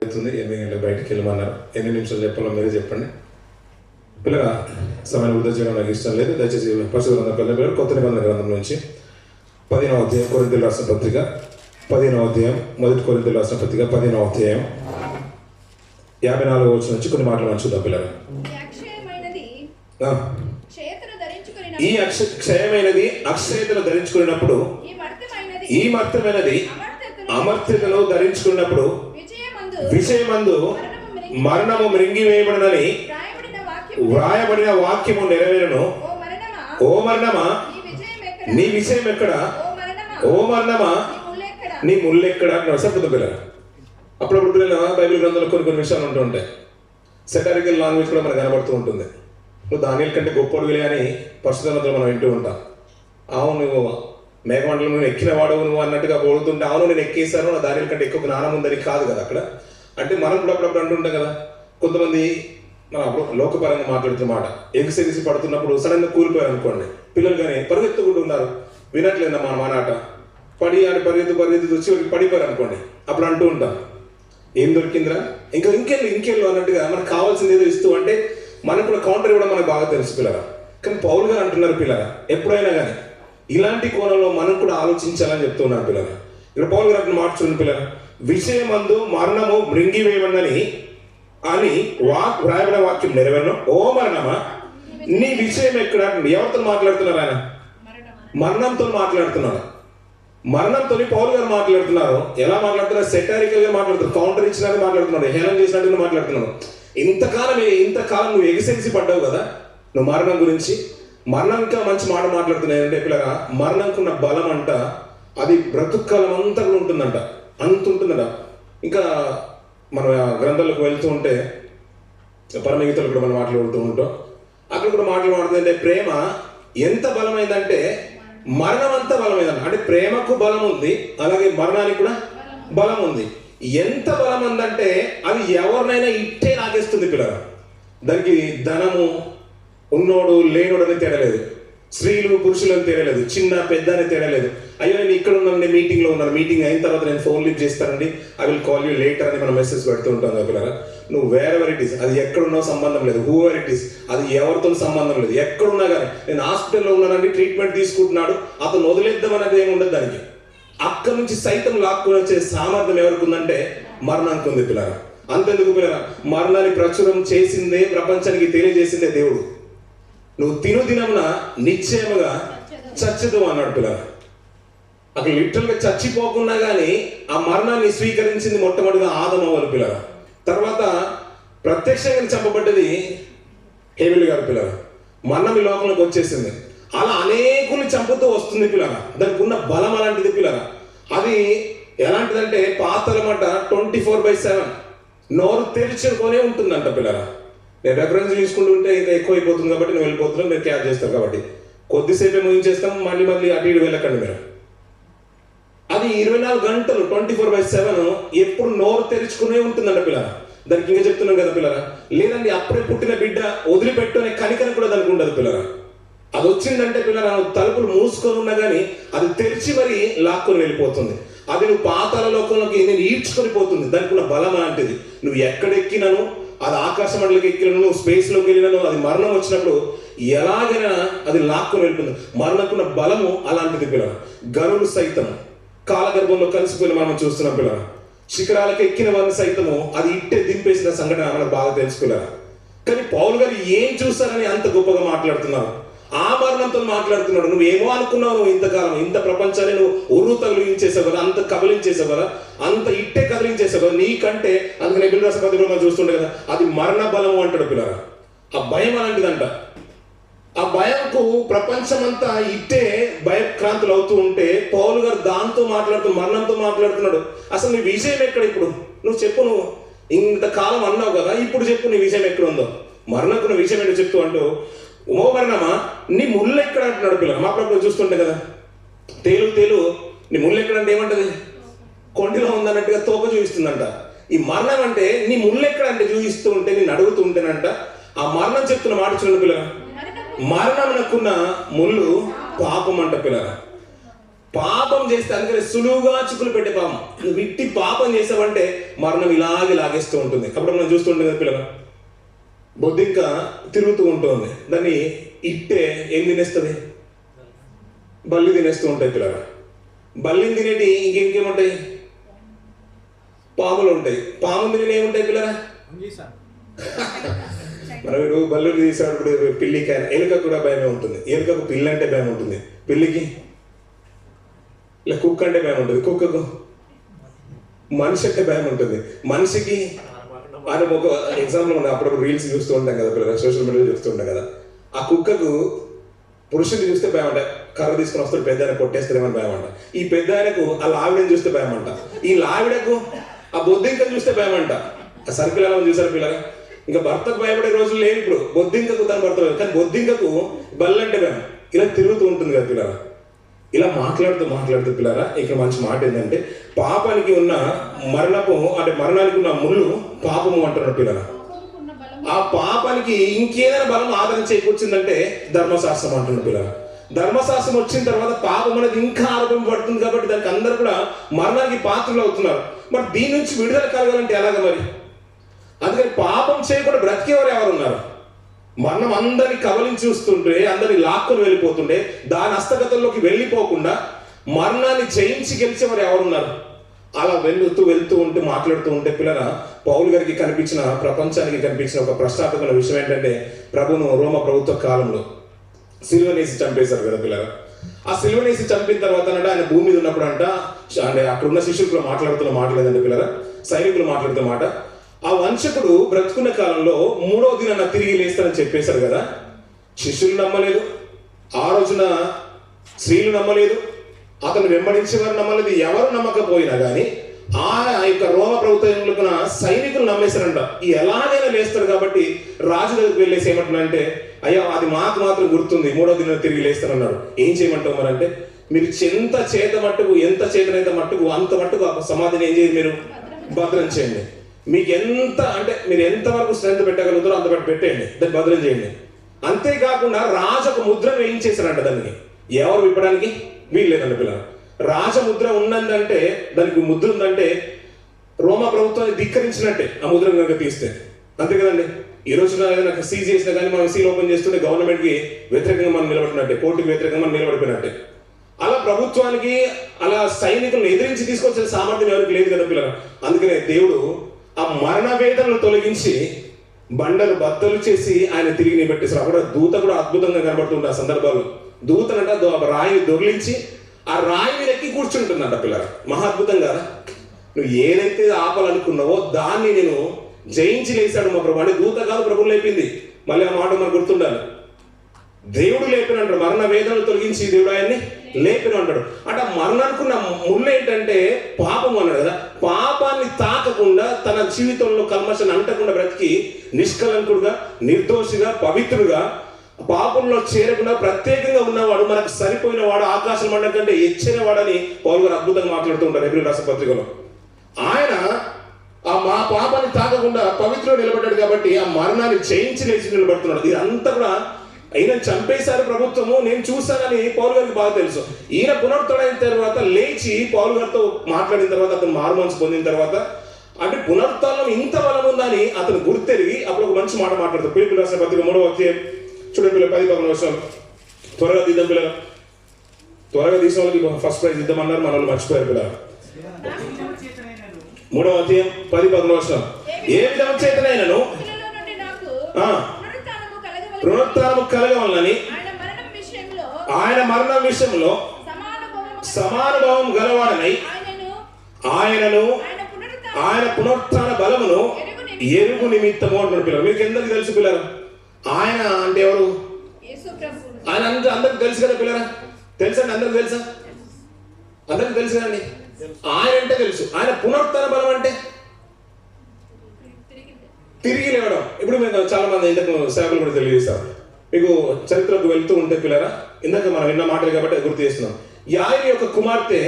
8 గంటలకు బయటకు వెళ్ళమన్నారు. ఎన్ని నిమిషాలు చెప్పాలో మీరే చెప్పండి. పిల్లగా సమయం వృధా చేయడం నాకు ఇష్టం లేదు. దయచేసి పరిశుద్ధ గ్రంథం కొత్త నిబంధన గ్రంథం నుంచి 15వ అధ్యాయం కొరింథీయులకు రాసిన పత్రిక 15వ అధ్యాయం మొదటి కొరింథీయులకు రాసిన పత్రిక 15వ అధ్యాయం 54వ వచనం నుంచి కొన్ని మాటలు మనం చూద్దాం. పిల్లగా ఈ క్షయమైనది అక్షయతను ధరించుకున్నప్పుడు, ఈ మర్త్యమైనది అమర్త్యతను ధరించుకున్నప్పుడు విషయమందు మరణము మృంగివేయబడినని వ్రాయబడిన వాక్యము నెరవేరును. ఓ మరణమా నీ విషయం ఎక్కడ? ఓ మరణమా నీ ముల్లెక్కడ? సరిపోతుంది పిల్లలు. అప్పుడప్పుడు పిల్లలు బైబిల్ గ్రంథంలో కొన్ని విషయాలు ఉంటూ ఉంటాయి. సెటారికల్ లాంగ్వేజ్ కూడా మనకు కనబడుతూ ఉంటుంది. నువ్వు దానియల్ కంటే గొప్పడుగులే అని పరిశుద్ధంలో మనం వింటూ ఉంటాం. అవును నువ్వు మేఘమండలం నువ్వు ఎక్కిన వాడవు నువ్వు అన్నట్టుగా పోడుతుంటే, అవును నేను ఎక్కేసాను నా దానియల్ కంటే ఎక్కువ జ్ఞానం ఉందని కాదు కదా అక్కడ. అంటే మనం కూడా అప్పుడప్పుడు అంటుంటాం కదా, కొంతమంది మనం అప్పుడు లోకపరంగా మాట్లాడుతున్న మాట ఎగిసెగిసి పడుతున్నప్పుడు సడన్గా కూలిపోయారు అనుకోండి, పిల్లలు కానీ పరిగెత్తుకుంటూ ఉన్నారు, వినట్లేదు మన మానాట, పరిగెత్తు వచ్చి పడిపోయారు అనుకోండి, అప్పుడు అంటూ ఉంటాం ఏం దొరికిందిరా ఇంకెళ్ళు అన్నట్టుగా మనకు కావాల్సింది ఏదో ఇస్తూ, అంటే మనకు కూడా కౌంటర్ ఇవ్వడం మనకు బాగా తెలుసు పిల్లరా. కానీ పౌలు గారు అంటున్నారు పిల్లరా, ఎప్పుడైనా కానీ ఇలాంటి కోణంలో మనం కూడా ఆలోచించాలని చెప్తున్నారు పిల్లరా. ఇక్కడ పౌలు గారు మాట చూడండి పిల్లరా, విషయమందు మరణము మృంగివేయబడినని అని వ్రాయబడిన వాక్యం నెరవేరును. ఓ మరణమా నీ విషయం ఎక్కడ? ఎవరితో మాట్లాడుతున్నారు ఆయన? మరణంతో మాట్లాడుతున్నారు. మరణంతో పౌలు గారు మాట్లాడుతున్నారు. ఎలా మాట్లాడుతున్నారు? సెటారికల్ గా మాట్లాడుతున్నారు, కౌంటర్ ఇచ్చినట్టు మాట్లాడుతున్నాడు, హేళన చేసినట్టు మాట్లాడుతున్నాడు. ఇంతకాలం నువ్వు ఎగిసెగిసి పడ్డావు కదా నువ్వు మరణం గురించి. మరణం ఇంకా మంచి మాట మాట్లాడుతున్నాయి అంటే పిల్లగా, మరణంకున్న బలం అంట అది బ్రతుకాలం అంతా కూడా ఉంటుందంట, అంత ఉంటుందంట. ఇంకా మనం గ్రంథాలకు వెళ్తూ ఉంటే పరమగీతలు కూడా మనం మాట్లాడుతూ ఉంటాం, అక్కడ కూడా మాట్లాడుతుందంటే ప్రేమ ఎంత బలమైందంటే మరణం అంతా బలమైందంట. అంటే ప్రేమకు బలం ఉంది, అలాగే మరణానికి కూడా బలం ఉంది. ఎంత బలం ఉందంటే అది ఎవరినైనా ఇట్టే లాగేస్తుంది పిల్లల. దానికి ధనము ఉన్నోడు లేనోడు అని తేడలేదు, స్త్రీలు పురుషులు అని తేడలేదు, చిన్న పెద్ద అని తేడలేదు. అయ్యో నేను ఇక్కడ ఉన్నాను, నేను మీటింగ్లో ఉన్నాను, మీటింగ్ అయిన తర్వాత నేను ఫోన్ లిఫ్ట్ చేస్తానండి, I will call you later అని మనం మెసేజ్ పెడుతూ ఉంటాం కదా పిల్లల. నువ్వు వేరెవర్ ఇట్ ఈస్, అది ఎక్కడున్నా సంబంధం లేదు, హూ ఎవర్ ఇట్ ఈస్, అది ఎవరితో సంబంధం లేదు. ఎక్కడున్నా కానీ నేను హాస్పిటల్లో ఉన్నానండి, ట్రీట్మెంట్ తీసుకుంటున్నాడు, అతను వదిలేద్దామనేది ఏమి ఉండదు దానికి. అక్కడి నుంచి సైతం లాక్కుని వచ్చే సామర్థ్యం ఎవరికి ఉందంటే మరణానికి ఉంది పిల్లల. అంతెందుకు పిల్లల, మరణాన్ని ప్రచురం చేసిందే, ప్రపంచానికి తెలియజేసిందే దేవుడు. నువ్వు తినుదినమున నిశ్చయముగా చచ్చదు అన్నాడు పిల్లల. అక్కడ లిటరల్ గా చచ్చిపోకున్నా కానీ ఆ మరణాన్ని స్వీకరించింది మొట్టమొదటిగా ఆదము అవ్వలు పిల్లల. తర్వాత ప్రత్యక్షంగా చంపబడ్డది హేబెలు గారు పిల్లల. మరణం ఈ లోకంలోకి వచ్చేసింది. అలా అనేకుల్ని చంపుతూ వస్తుంది పిల్లల. దానికి ఉన్న బలం అలాంటిది పిల్లల. అది ఎలాంటిదంటే పాతలమాట 24/7 నోరు తెరుచుకొనే ఉంటుందంట పిల్లల. నేను రెఫరెన్స్ తీసుకుంటూ ఉంటే ఇంకా ఎక్కువ అయిపోతుంది కాబట్టి నువ్వు వెళ్ళిపోతున్నావు, మీరు క్యాచ్ చేస్తారు కాబట్టి కొద్దిసేపే ముగించేస్తాం, మళ్ళీ అటు ఇటు వెళ్ళకండి మీరు. అది 24 గంటలు 24/7 ఎప్పుడు నోరు తెరుచుకునే ఉంటుందంట పిల్లల. దానికి ఇంకా చెప్తున్నాం కదా పిల్లల, లేదండి అప్పుడే పుట్టిన బిడ్డ వదిలిపెట్టు అనే కనికరం కూడా దానికి ఉండదు పిల్లల. అది వచ్చిందంటే పిల్లల తలుపులు మూసుకొని ఉన్నా కానీ అది తెరిచి మరి లాక్కొని వెళ్ళిపోతుంది. అది నువ్వు పాతాళ లోకంలోకి నేను ఈడ్చుకొని పోతుంది. దానికి ఉన్న బలం అలాంటిది. నువ్వు ఎక్కడెక్కినాను, అది ఆకాశ మండలికి ఎక్కినాను, నువ్వు స్పేస్లోకి వెళ్ళినాను, అది మరణం వచ్చినప్పుడు ఎలాగైనా అది లాక్కొని వెళ్ళిపోతుంది. మరణకున్న బలము అలాంటిది పిల్లల. గనులు సైతం కాలగర్భంలో కలిసిపోయిన మనం చూస్తున్నాం పిల్లల. శిఖరాలకు ఎక్కిన వారిని సైతము అది ఇట్టే దింపేసిన సంఘటన మనకు బాగా తెలుసుకోలేరా. కానీ పౌలు గారు ఏం చూస్తారని అంత గొప్పగా మాట్లాడుతున్నారు. ఆ మరణంతో మాట్లాడుతున్నాడు. నువ్వు ఏమో అనుకున్నావు, నువ్వు ఇంతకాలం ఇంత ప్రపంచాన్ని నువ్వు ఉర్రు తగిలించేసావు కదా, అంత కబలించేసావు కదా, అంత ఇట్టే కదిలించేసావు కదా నీకంటే. అందుకని బిల్లు రాసే పద్ధతిలో మనం చూస్తుండే కదా, అది మరణ బలము అంటాడు పిల్లల. ఆ భయం అలాంటిదంట. ఆ భయంకు ప్రపంచమంతా ఇట్టే భయక్రాంతులు అవుతూ ఉంటే పౌలు గారు దాంతో మరణంతో మాట్లాడుతున్నాడు. అసలు నీ విషయం ఎక్కడ ఇప్పుడు? నువ్వు చెప్పు, నువ్వు ఇంతకాలం అన్నావు కదా, ఇప్పుడు చెప్పు నీ విషయం ఎక్కడ ఉందో. మరణకున్న విషయం ఏంటో చెప్తూ అంటూ, ఓ మరణమా నీ ముళ్ళు ఎక్కడ అంటున్నాడు పిల్లలు. మా అప్పుడు చూస్తుంటే కదా, తేలు నీ ముళ్ళు ఎక్కడ అంటే ఏమంటది? కొండిలో ఉందన్నట్టుగా తోక చూపిస్తుందంట. ఈ మరణం అంటే నీ ముళ్ళు ఎక్కడ అంటే చూపిస్తూ ఉంటే, నేను అడుగుతూ ఉంటేనంట ఆ మరణం చెప్తున్న మాట చూడండి పిల్లలు. మరణమునకున్న ముళ్ళు పాపం అంట పిల్లల. పాపం చేస్తే అందుకని సులువుగా చిక్కులు పెట్టే పాపం. నువ్వు ఇట్టి పాపం చేసావంటే మరణం ఇలాగే లాగేస్తూ ఉంటుంది. అప్పుడు మనం చూస్తుంటాం కదా పిల్లలు, బొద్దింక తిరుగుతూ ఉంటుంది, దాన్ని ఇట్టే ఏం తినేస్తుంది? బల్లి తినేస్తూ ఉంటాయి పిల్లలు. బల్లిని తినేటి ఇంకేముంటాయి? పాములు ఉంటాయి. పాములు తినే ఏముంటాయి పిల్లరా? మనం ఇప్పుడు బల్లు తీసినప్పుడు పిల్లికి ఎలుక కూడా భయమే ఉంటుంది. ఎలుకకు పిల్లి అంటే భయం ఉంటుంది, పిల్లికి ఇలా కుక్క అంటే భయం ఉంటుంది, కుక్కకు మనిషి అంటే భయం ఉంటుంది, మనిషికి అని ఒక ఎగ్జాంపుల్ మనం అప్పుడప్పుడు రీల్స్ చూస్తూ ఉంటాం కదా పిల్లలు, సోషల్ మీడియాలో చూస్తూ ఉంటాం కదా. ఆ కుక్కకు పురుషుని చూస్తే భయం అంట, కర్ర తీసుకుని వస్తాడు పెద్ద ఆయన కొట్టేస్తాడేమని భయం అంట. ఈ పెద్ద ఆయనకు ఆ లావిడని చూస్తే భయం అంట, ఈ లావిడకు ఆ బొద్దింకను చూస్తే భయం అంట. ఆ సర్కిల్ ఎలా చూసారు పిల్లగా? ఇంకా భర్తకు భయపడే రోజులు లేవు ఇప్పుడు. బొద్దింకకు తన భర్త భయం, కానీ బొద్దింకకు బల్లంటే భయం. ఇలా తిరుగుతూ ఉంటుంది కదా పిల్లరా. ఇలా మాట్లాడుతూ పిల్లరా, ఇక్కడ మంచి మాట ఏంటంటే పాపానికి ఉన్న మరణానికి ఉన్న ముళ్ళు పాపము అంటున్నారు పిల్లరా. ఆ పాపానికి ఇంకేదైనా బలం ఆదరణ చేకూర్చిందంటే ధర్మశాస్త్రం అంటున్నారు పిల్లరా. ధర్మశాస్త్రం వచ్చిన తర్వాత పాపం అనేది ఇంకా ఆరోపింపబడుతుంది కాబట్టి దానికి అందరూ కూడా మరణానికి పాత్రలు అవుతున్నారు. మరి దీని నుంచి విడుదల కలగాలంటే ఎలాగ మరి? అందుకని పాపం చేయకుండా బ్రతికేవారు ఎవరు ఉన్నారు? మరణం అందరినీ కవలించి చూస్తుంటే, అందరినీ లాక్కుని వెళ్ళిపోతుండే, దాని హస్తగతంలోకి వెళ్ళిపోకుండా మరణాన్ని జయించి గెలిచేవారు ఎవరున్నారు? అలా వెళ్తూ ఉంటే మాట్లాడుతూ ఉంటే పిల్లరా, పౌలు గారికి కనిపించిన, ప్రపంచానికి కనిపించిన ఒక ప్రశ్నార్థకమైన విషయం ఏంటంటే, ప్రభును రోమ ప్రభుత్వ కాలంలో సిలువనేసి చంపేశారు కదా పిల్లరా. ఆ సిలువనేసి చంపిన తర్వాత ఆయన భూమి మీద ఉన్నప్పుడు అంటే అక్కడ ఉన్న శిష్యులు మాట్లాడుతున్న మాట లేదండి పిల్లరా, సైనికులు మాట్లాడుతున్న మాట, ఆ వంశకుడు బ్రతుకున్న కాలంలో 3వ దినాన తిరిగి లేస్తానని చెప్పేశారు కదా. శిష్యులు నమ్మలేదు, ఆ రోజున స్త్రీలు నమ్మలేదు, అతను వెంబడించే వారు నమ్మలేదు. ఎవరు నమ్మకపోయినా కానీ ఆ యొక్క రోమ ప్రభుత్వ సైనికులు నమ్మేశారంట. ఈ ఎలాగైనా లేస్తారు కాబట్టి రాజు దగ్గరికి వెళ్ళేసి ఏమంటున్నారంటే, అయ్యా అది మాకు మాత్రం గుర్తుంది, 3వ దినాన తిరిగి లేస్తానన్నాడు. ఏం చేయమంటావు మరి అంటే, మీరు ఎంత చేతనైతే మట్టుకు అంత మట్టుకు ఆ సమాధిని ఏం చేయండి, మీరు భద్రం చేయండి. మీకు మీరు ఎంతవరకు స్ట్రెంత్ పెట్టగలుగుతారో అంత పెట్టేయండి, దాన్ని భద్రం చేయండి. అంతేకాకుండా రాజు ఒక ముద్రను వేయించేశారంట. దానికి ఎవరు విప్పడానికి వీల్లేదండి పిల్లలు. రాజముద్ర ఉన్నదంటే, దానికి ముద్ర ఉందంటే రోమా ప్రభుత్వాన్ని ధిక్కరించినట్టే ఆ ముద్ర కనుక తీస్తే, అంతే కదండి. ఈ రోజున ఏదైనా సీజ్ చేసినా కానీ మనం సీల్ ఓపెన్ చేస్తుంటే గవర్నమెంట్కి వ్యతిరేకంగా మనం నిలబడినట్టే, కోర్టుకి వ్యతిరేకంగా మనం నిలబడిపోయినట్టే. అలా ప్రభుత్వానికి అలా సైనికులను ఎదిరించి తీసుకొచ్చిన సామర్థ్యం ఎవరికి లేదు కదా పిల్లలు. అందుకనే దేవుడు ఆ మరణ వేదనలు తొలగించి బండలు బద్దలు చేసి ఆయన తిరిగి నిలబెట్టేశారు. అక్కడ దూత కూడా అద్భుతంగా కనబడుతుంటే ఆ సందర్భాలు దూతనంట రాయిని దొరిలించి ఆ రాయి మీద ఎక్కి కూర్చుంటుందంట పిల్లలు. మహా అద్భుతం కదా. నువ్వు ఏదైతే ఆపాలనుకున్నావో దాన్ని నేను జయించి లేచాడు మా ప్రభు. అంటే దూత కాదు, ప్రభువు లేపింది. మళ్ళీ ఆ మాట మనకు గుర్తుండాలి. దేవుడు లేపిన అంటాడు, మరణ వేదనలు తొలగించి దేవుడు ఆయన్ని లేపిన అంటాడు. అంటే మరణానికున్న ముళ్ళు ఏంటంటే పాపం అన్నాడు కదా. పాపాన్ని తాకకుండా తన జీవితంలో కల్మషాన్ని అంటకుండా బ్రతికి నిష్కలంకుడుగా, నిర్దోషిగా, పవిత్రుడుగా, పాపంలో చేరకుండా ప్రత్యేకంగా ఉన్నవాడు, మనకు సరిపోయిన వాడు, ఆకాశం మండలం కంటే హెచ్చిన వాడని పౌలు గారు అద్భుతంగా మాట్లాడుతూ ఉంటారు హెబ్రీ రాసిన పత్రికలో. ఆయన మా పాపాన్ని తాకకుండా పవిత్రుడు నిలబడ్డాడు కాబట్టి ఆ మరణాన్ని జయించి లేచి నిలబడుతున్నాడు. ఇదంతా కూడా ఈయన చంపేశారు ప్రభుత్వము, నేను చూశానని పౌలు గారికి బాగా తెలుసు. ఈయన పునరుద్ధుడైన తర్వాత లేచి పౌలు గారితో మాట్లాడిన తర్వాత, అతను మారుమనసు పొందిన తర్వాత, అంటే పునరుత్థానం ఇంత బలం ఉందని అతను గుర్తెరిగి అప్పుడు ఒక మంచి మాట మాట్లాడతారు. ఫిలిప్పీయులకు రాసిన పత్రిక 3వ అధ్యాయం చూడండి పిల్లలు, 10-11 వర్షాలు. త్వరగా తీద్దాం పిల్లలు. త్వరగా తీసిన వాళ్ళకి ఫస్ట్ ప్రైజ్ ఇద్దామన్నారు, మన వాళ్ళు మర్చిపోయారు పిల్లలు. 3వ అధ్యాయం 10-11 వర్షాలు. ఏ విధం చేతనైనను పునరుత్థానము కలగవలనని ఆయన మరణం విషయంలో సమానుభావం గలవాడనై ఆయనను ఆయన పునరుత్థాన బలమును ఎరుగు నిమిత్తము అంటున్నారు పిల్లలు. మీకు ఎందుకు తెలుసు పిల్లలు? ఆయన అంటే ఎవరు? ఆయన అందరికి తెలుసు కదా పిల్లరా. తెలుసండి, అందరికి తెలుసా? అందరికి తెలుసు కదండి. ఆయన అంటే తెలుసు. ఆయన పునరుత్థాన బలం అంటే తిరిగి లేవడం. ఇప్పుడు మీకు చాలా మంది ఇంతకు సేవలు కూడా తెలియజేస్తారు. మీకు చరిత్రకు వెళ్తూ ఉంటే పిల్లరా, ఇందాక మనం విన్న మాటలు కాబట్టి గుర్తు చేస్తున్నాం. యాయిరు యొక్క కుమార్తె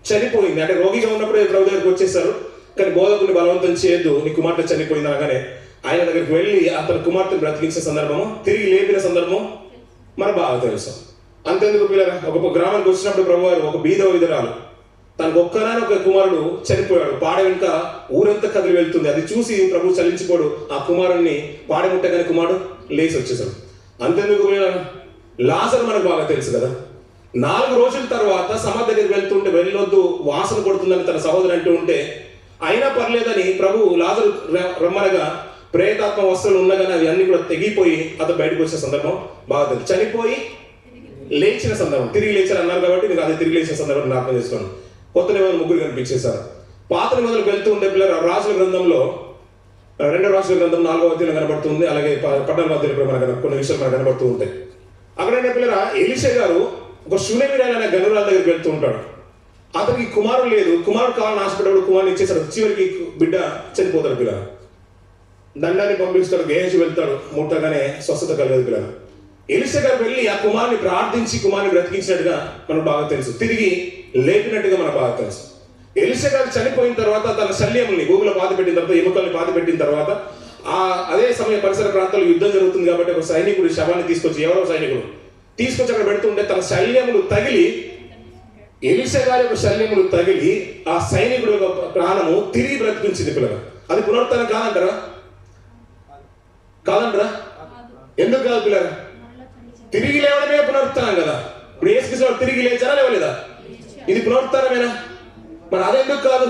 చనిపోయింది. అంటే రోగిగా ఉన్నప్పుడు ప్రభు దగ్గరికి వచ్చేసారు, కానీ బోధకుని బలవంతం చేయొద్దు, నీ కుమార్తె చనిపోయింది అనగానే ఆయన దగ్గరికి వెళ్ళి అతని కుమార్తెను బ్రతికించిన సందర్భము, తిరిగి లేపిన సందర్భం మనకు బాగా తెలుసు. అంతెందుకు పిల్లరా, ఒక గ్రామానికి వచ్చినప్పుడు ప్రభువారు ఒక బీద విధురాలు, తనకు ఒక్కనాని ఒక కుమారుడు చనిపోయాడు. పాడ వెనుక ఊరంతా కదిలి వెళ్తుంది. అది చూసి ప్రభు చలించిపోడు. ఆ కుమారుణ్ణి పాడముట్టగానే కుమారుడు లేచి వచ్చేసాడు. అంతెందుకు పిల్లరా, లాజరు మనకు బాగా తెలుసు కదా. 4 రోజుల తర్వాత సమాధి దగ్గరికి వెళ్తుంటే వెళ్ళొద్దు, వాసన కొడుతుందని తన సహోదరు అంటూ ఉంటే, అయినా పర్లేదని ప్రభు లాజరు రమ్మనగా ప్రేతాత్మ వస్తువులు ఉన్నగానే అవి అన్ని కూడా తెగిపోయి అతను బయటకు వచ్చిన సందర్భం బాగా తెలుసు. చనిపోయి లేచిన సందర్భం, తిరిగి లేచారు అన్నారు కాబట్టి మీకు అది తిరిగి లేచిన సందర్భం జ్ఞాపకం చేసుకోండి. కొత్త నిబంధనలు 3 కనిపించేశారు. పాత నిబంధనలకు వెళ్తూ ఉండే పిల్లలు రాజుల గ్రంథంలో 2వ రాజుల గ్రంథం 4వ అధ్యాయం కనబడుతుంది. అలాగే 14వ అధ్యాయంలో మనకు కొన్ని విషయాలు మనకు కనబడుతూ ఉంటాయి. అక్కడ పిల్లరా ఎలీషా గారు ఒక షూనేమిరాలు అనే గనురాల దగ్గరికి వెళ్తూ ఉంటాడు. అతనికి కుమారుడు లేదు. కుమారుడు కావాలని ఆశపడ్డాడు, కుమారుని ఇచ్చేసాడు. చివరికి బిడ్డ చనిపోతాడు. పిల్లలు దండాన్ని పంపిస్తాడు, గేసి వెళ్తాడు, ముట్టగానే స్వస్థత కలగదు. పిల్లలు ఎలీషా గారు వెళ్ళి ఆ కుమారుని ప్రార్థించి కుమారుని బ్రతికించినట్టుగా మనకు బాగా తెలుసు, తిరిగి లేపినట్టుగా మనకు బాగా తెలుసు. ఎలీషా గారు చనిపోయిన తర్వాత తన శల్యముల్ని భూమిలో పాతి పెట్టిన తర్వాత, ఎముకల్ని పాతి పెట్టిన తర్వాత, అదే సమయం పరిసర ప్రాంతాల్లో యుద్ధం జరుగుతుంది కాబట్టి ఒక సైనికుడి శవాన్ని తీసుకొచ్చి, ఎవరో సైనికుడు తీసుకొచ్చి అక్కడ పెడుతుంటే తన శల్యములు తగిలి, ఎలీషా గారి యొక్క శల్యములు తగిలి ఆ సైనికుడి యొక్క ప్రాణము తిరిగి బ్రతికించింది. పిల్లలు అది పునరుత్థానం కాదంటారా? కాదంటారా? ఎందుకు కాదు పిల్లలు? తిరిగి లేవడమే పునరుత్థానం కదా. ఇప్పుడు యేసుక్రీస్తు తిరిగి లేచారా లేవలేదా? ఇది పునరుత్థానమేనా? మరి అదెందుకు కాదు?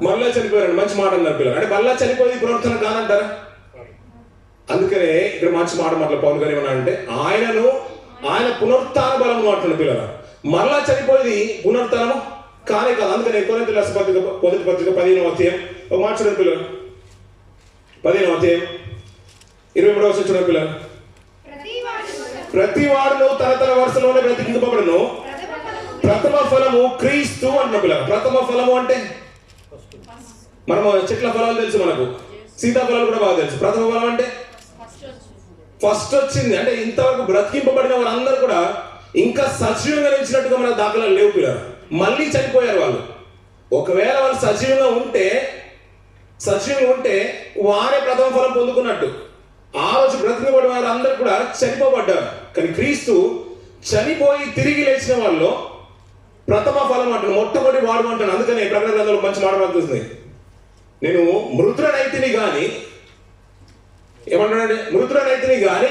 మళ్ళా చనిపోయారు. మంచి మాట అన్నారు పిల్లలు. అంటే మళ్ళా చనిపోయేది పునరుత్థానం కాదంటారా? అందుకనే ఇక్కడ మంచి మాట పౌలు గారు ఏమన్నా అంటే ఆయన పునరుత్థాన బలం మాట్లాడిన పిల్లలు. మళ్ళా చనిపోయేది పునరుత్థానము కానే కాదు. అందుకనే కొరింథీయుల పత్రిక 15వ అధ్యాయం ఒక మాట చూడండి పిల్లలు. 15వ అధ్యాయం 23వ వచనం చూడండి పిల్లలు. ప్రతి వాడును తన వరుసలోనే బ్రతికింపబడును, ప్రథమ ఫలము క్రీస్తు అంటున్న పిల్లలు. ప్రథమ ఫలము అంటే మనము చెట్ల ఫలాలు తెలుసు, మనకు సీతాఫలాలు కూడా బాగా తెలుసు. ప్రథమ ఫలం అంటే ఫస్ట్ వచ్చింది. అంటే ఇంతవరకు బ్రతికింపబడిన వారందరూ కూడా ఇంకా సజీవంగా నిలిచినట్టుగా మన దాఖలాలు లేవు పిల్లలు. మళ్ళీ చనిపోయారు వాళ్ళు. ఒకవేళ వాళ్ళు సజీవంగా ఉంటే వారే ప్రథమ ఫలం పొందుకున్నట్టు. ఆ రోజు బ్రతికింపబడిన వారు అందరూ కూడా చనిపోబడ్డారు. కానీ క్రీస్తు చనిపోయి తిరిగి లేచిన వాళ్ళు ప్రథమ ఫలం అంటాను, మొట్టమొదటి వాడు అంటాను. అందుకని ప్రకటన గ్రంథంలో మంచి మాట పడుతుంది, నేను మృతుడనైతిని గాని ఏమంటానండి, మృతుడనైతిని గాని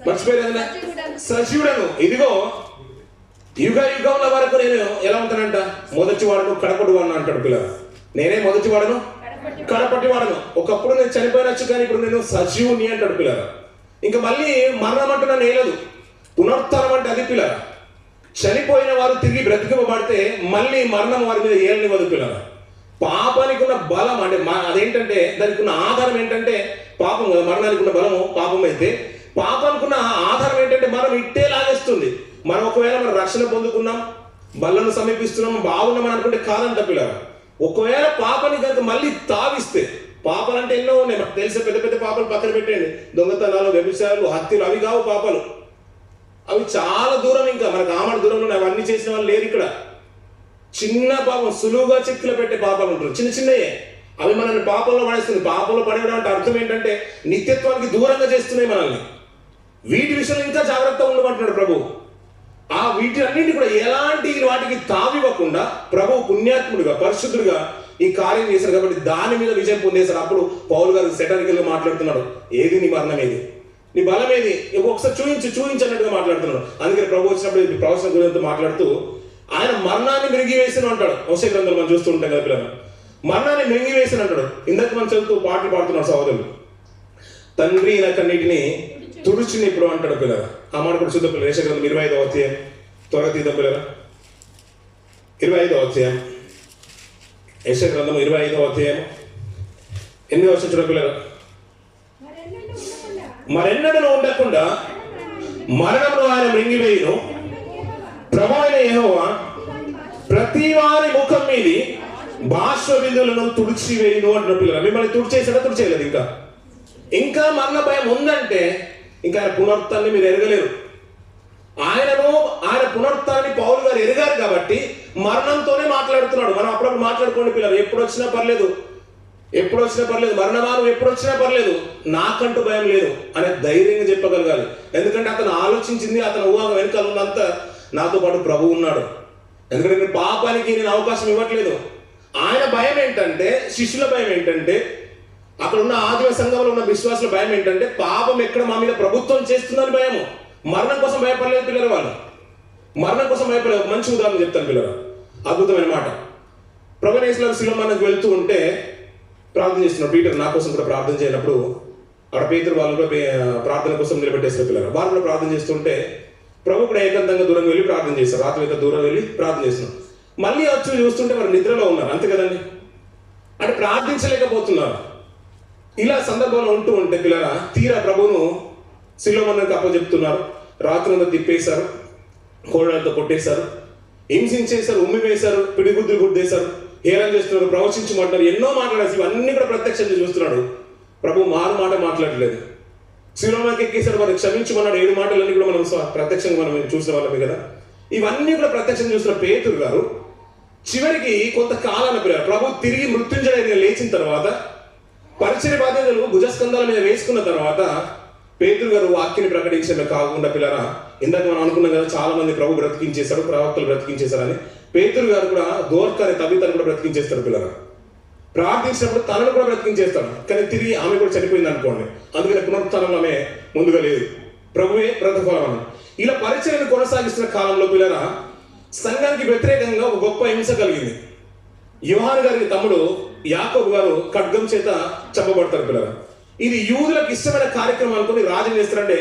మర్చిపోయేదా సజీవుడను. ఇదిగో యుగ యుగంల వరకు నేను ఎలా ఉంటానంట, మొదటి వాడను కడపటి వాడను అంటాడు పిల్లలు. నేనే మొదటి వాడను కడపటి వాడను. ఒకప్పుడు నేను చనిపోయినచ్చు కానీ ఇప్పుడు నేను సజీవుని అంటాడు పిల్లలు. ఇంకా మళ్ళీ మరణం అంటూ నన్ను ఏలేదు. పునరుత్థానం అంటే అది పిల్లలు. చనిపోయిన వారు తిరిగి బ్రతికింపబడితే మళ్ళీ మరణం వారి మీద ఏలనివ్వదు పిల్లలు. పాపానికి ఉన్న బలం అంటే అదేంటంటే దానికి ఉన్న ఆధారం ఏంటంటే పాపం కదా. మరణానికి ఉన్న బలము పాపం అయితే, పాపానికి ఉన్న ఆధారం ఏంటంటే మనం ఇట్టే లాగేస్తుంది. మనం ఒకవేళ మనం రక్షణ పొందుకున్నాం, బలను సమీపిస్తున్నాం, బాగున్నామని అనుకుంటే కాదంట పిల్లలు. ఒకవేళ పాపాన్ని కనుక మళ్ళీ తావిస్తే, పాపాలు అంటే ఎన్నో ఉన్నాయి మనకు తెలిసే, పెద్ద పెద్ద పాపాలు పక్కన పెట్టండి, దొంగతనాలు, వ్యభిచారాలు, హత్యలు, అవి కావు పాపాలు. అవి చాలా దూరం, ఇంకా మనకు ఆమడ దూరంలో అవన్నీ చేసిన వాళ్ళు లేరు ఇక్కడ. చిన్న పాపం, సులువుగా చిక్కులు పెట్టే పాపాలు ఉంటారు, చిన్న చిన్నయే. అవి మనల్ని పాపంలో పడేస్తుంది. పాపంలో పడేయడం అంటే అర్థం ఏంటంటే నిత్యత్వానికి దూరంగా చేస్తున్నాయి మనల్ని. వీటి విషయంలో ఇంకా జాగ్రత్తగా ఉండమంటున్నాడు ప్రభు. ఆ వీటి అన్నింటి కూడా ఎలాంటి వాటికి తావివ్వకుండా ప్రభు పుణ్యాత్ముడిగా, పరిశుద్ధుడిగా ఈ కార్యం చేశారు కాబట్టి దాని మీద విజయం పొందేశారు. అప్పుడు పౌలు గారు సెటరికల్గా మాట్లాడుతున్నాడు, ఏది నీ మరణం, ఏది నీ బలం, ఏది ఒకసారి చూపించన్నట్టుగా మాట్లాడుతున్నాడు. అందుకని ప్రభు వచ్చినప్పుడు ప్రవచన గురించి మాట్లాడుతూ ఆయన మరణాన్ని మింగివేసిన అంటాడు. హోషేయ గ్రంథంలో మనం చూస్తూ ఉంటాం కదా పిల్లలు, మరణాన్ని మింగివేసిన అంటాడు. ఇందాక మనం చదువుతూ పాటలు పాడుతున్నాడు సహోదరులు. తండ్రి నా కన్నీటిని తుడుచుని ఇప్పుడు అంటాడు పిల్లలు. ఆ మాట కూడా చూద్దాం పిల్లలు. హోషేయ గ్రంథం 25వ అధ్యాయం త్వరగా తీద్దాం పిల్లలు. 25వ అధ్యాయం, హోషేయ గ్రంథం 25వ అధ్యాయం 8వ వచనం చూడండి పిల్లలు. మరెన్నడూ ఉండకుండా మరణమును ఆయన మింగివేయును, ప్రభువైన యెహోవా ప్రతి వారి ముఖం మీది బాష్ప బిందువులను తుడిచివేయును అంటున్న పిల్లలు. మిమ్మల్ని తుడిచేయలేదు. ఇంకా మరణ భయం ఉందంటే ఇంకా ఆయన పునరుత్థాన్ని మీరు ఎరగలేరు. ఆయన పునరుత్థాన్ని పౌలు గారు ఎరిగారు కాబట్టి మరణంతోనే మాట్లాడుతున్నాడు. మనం అప్పుడప్పుడు మాట్లాడుకోండి పిల్లలు, ఎప్పుడు వచ్చినా పర్లేదు. ఎప్పుడు వచ్చినా పర్లేదు, మరణమానం ఎప్పుడు వచ్చినా పర్లేదు, నాకంటూ భయం లేదు అనే ధైర్యంగా చెప్పగలగాలి. ఎందుకంటే అతను ఆలోచించింది, అతను ఊహ వెనుకాల ఉన్నంతా నాతో పాటు ప్రభు ఉన్నాడు. ఎందుకంటే నేను పాపానికి నేను అవకాశం ఇవ్వట్లేదు. ఆయన భయం ఏంటంటే, శిష్యుల భయం ఏంటంటే, అక్కడ ఉన్న ఆదిమ సంఘంలో ఉన్న విశ్వాసుల భయం ఏంటంటే, పాపం ఎక్కడ మా మీద ప్రభుత్వం చేస్తుందని భయము. మరణం కోసం భయపడలేదు పిల్లలు, వాళ్ళు మరణం కోసం భయపడలేదు. ఒక మంచి ఉదాహరణ చెప్తాను పిల్లలు, అద్భుతమైన మాట. ప్రభువైన యేసు శిలోమోనకు వెళ్తూ ఉంటే ప్రార్థన చేస్తున్నాడు. పీటర్ నా కోసం కూడా ప్రార్థన చేయనప్పుడు అక్కడ పేతురు వాళ్ళు కూడా ప్రార్థన కోసం నిలబెట్టేస్తారు పిల్లలు. వారు కూడా ప్రార్థన చేస్తుంటే ప్రభు కూడా ఏకాంతంగా దూరం వెళ్ళి ప్రార్థన చేస్తారు. రాత్రి అయితే దూరం వెళ్ళి ప్రార్థన చేస్తున్నారు. మళ్ళీ వచ్చి చూస్తుంటే వారు నిద్రలో ఉన్నారు, అంతే కదండి, అంటే ప్రార్థించలేకపోతున్నారు. ఇలా సందర్భంలో ఉంటూ ఉంటే పిల్లల తీరా ప్రభువును శిలోమోనుకు అప్పచెప్తున్నారు. రాత్రి అంతా తిప్పేశారు, కోడలతో కొట్టేశారు, హింసించేశారు, ఉమ్మి వేశారు, పిడిగుద్దులు గుద్దేశారు, హేళన చేస్తున్నారు, ప్రవచించమంటారు, ఎన్నో మాట్లాడారు. ఇవన్నీ కూడా ప్రత్యక్షంగా చూస్తున్నాడు. ప్రభు మారు మాట మాట్లాడలేదు. శిలోమోనుకి ఎక్కేశారు, వారు క్షమించమన్నాడు. 7 మాటలన్నీ కూడా మనం ప్రత్యక్షంగా మనం చూసిన వాళ్ళమే కదా. ఇవన్నీ కూడా ప్రత్యక్షంగా చూసిన పేతురు గారు చివరికి కొంతకాలాన ప్రభు తిరిగి మృత్యుంజయుడిగా లేచిన తర్వాత పరిచర్య బాధ్యతలు భుజస్కంధాల మీద వేసుకున్న తర్వాత పేతురు గారు వాక్యాన్ని ప్రకటించడమే కాకుండా పిల్లరా, ఇందాక మనం అనుకున్నాం కదా, చాలా మంది ప్రభు బ్రతికించేశారు, ప్రవక్తలు బ్రతికించేశారని. పేతురు గారు కూడా దోర్కాని తబితను కూడా బ్రతికించేస్తారు పిల్లరా. ప్రార్థించినప్పుడు తనను కూడా బ్రతికించేస్తాడు, కానీ తిరిగి ఆమె కూడా చనిపోయింది అనుకోండి. అందుకని పునరుత్థానంలో ఆమె ముందుగా లేదు, ప్రభువే ప్రతిఫలం. ఇలా పరిచర్యను కొనసాగిస్తున్న కాలంలో పిల్లరా, సంఘానికి వ్యతిరేకంగా ఒక గొప్ప హింస కలిగింది. యోహాను గారికి తమ్ముడు యాకోబు గారు ఖడ్గం చేత చంపబడతారు పిల్లరా. ఇది యూదులకు ఇష్టమైన కార్యక్రమం అనుకుని రాజు చేస్తారంటే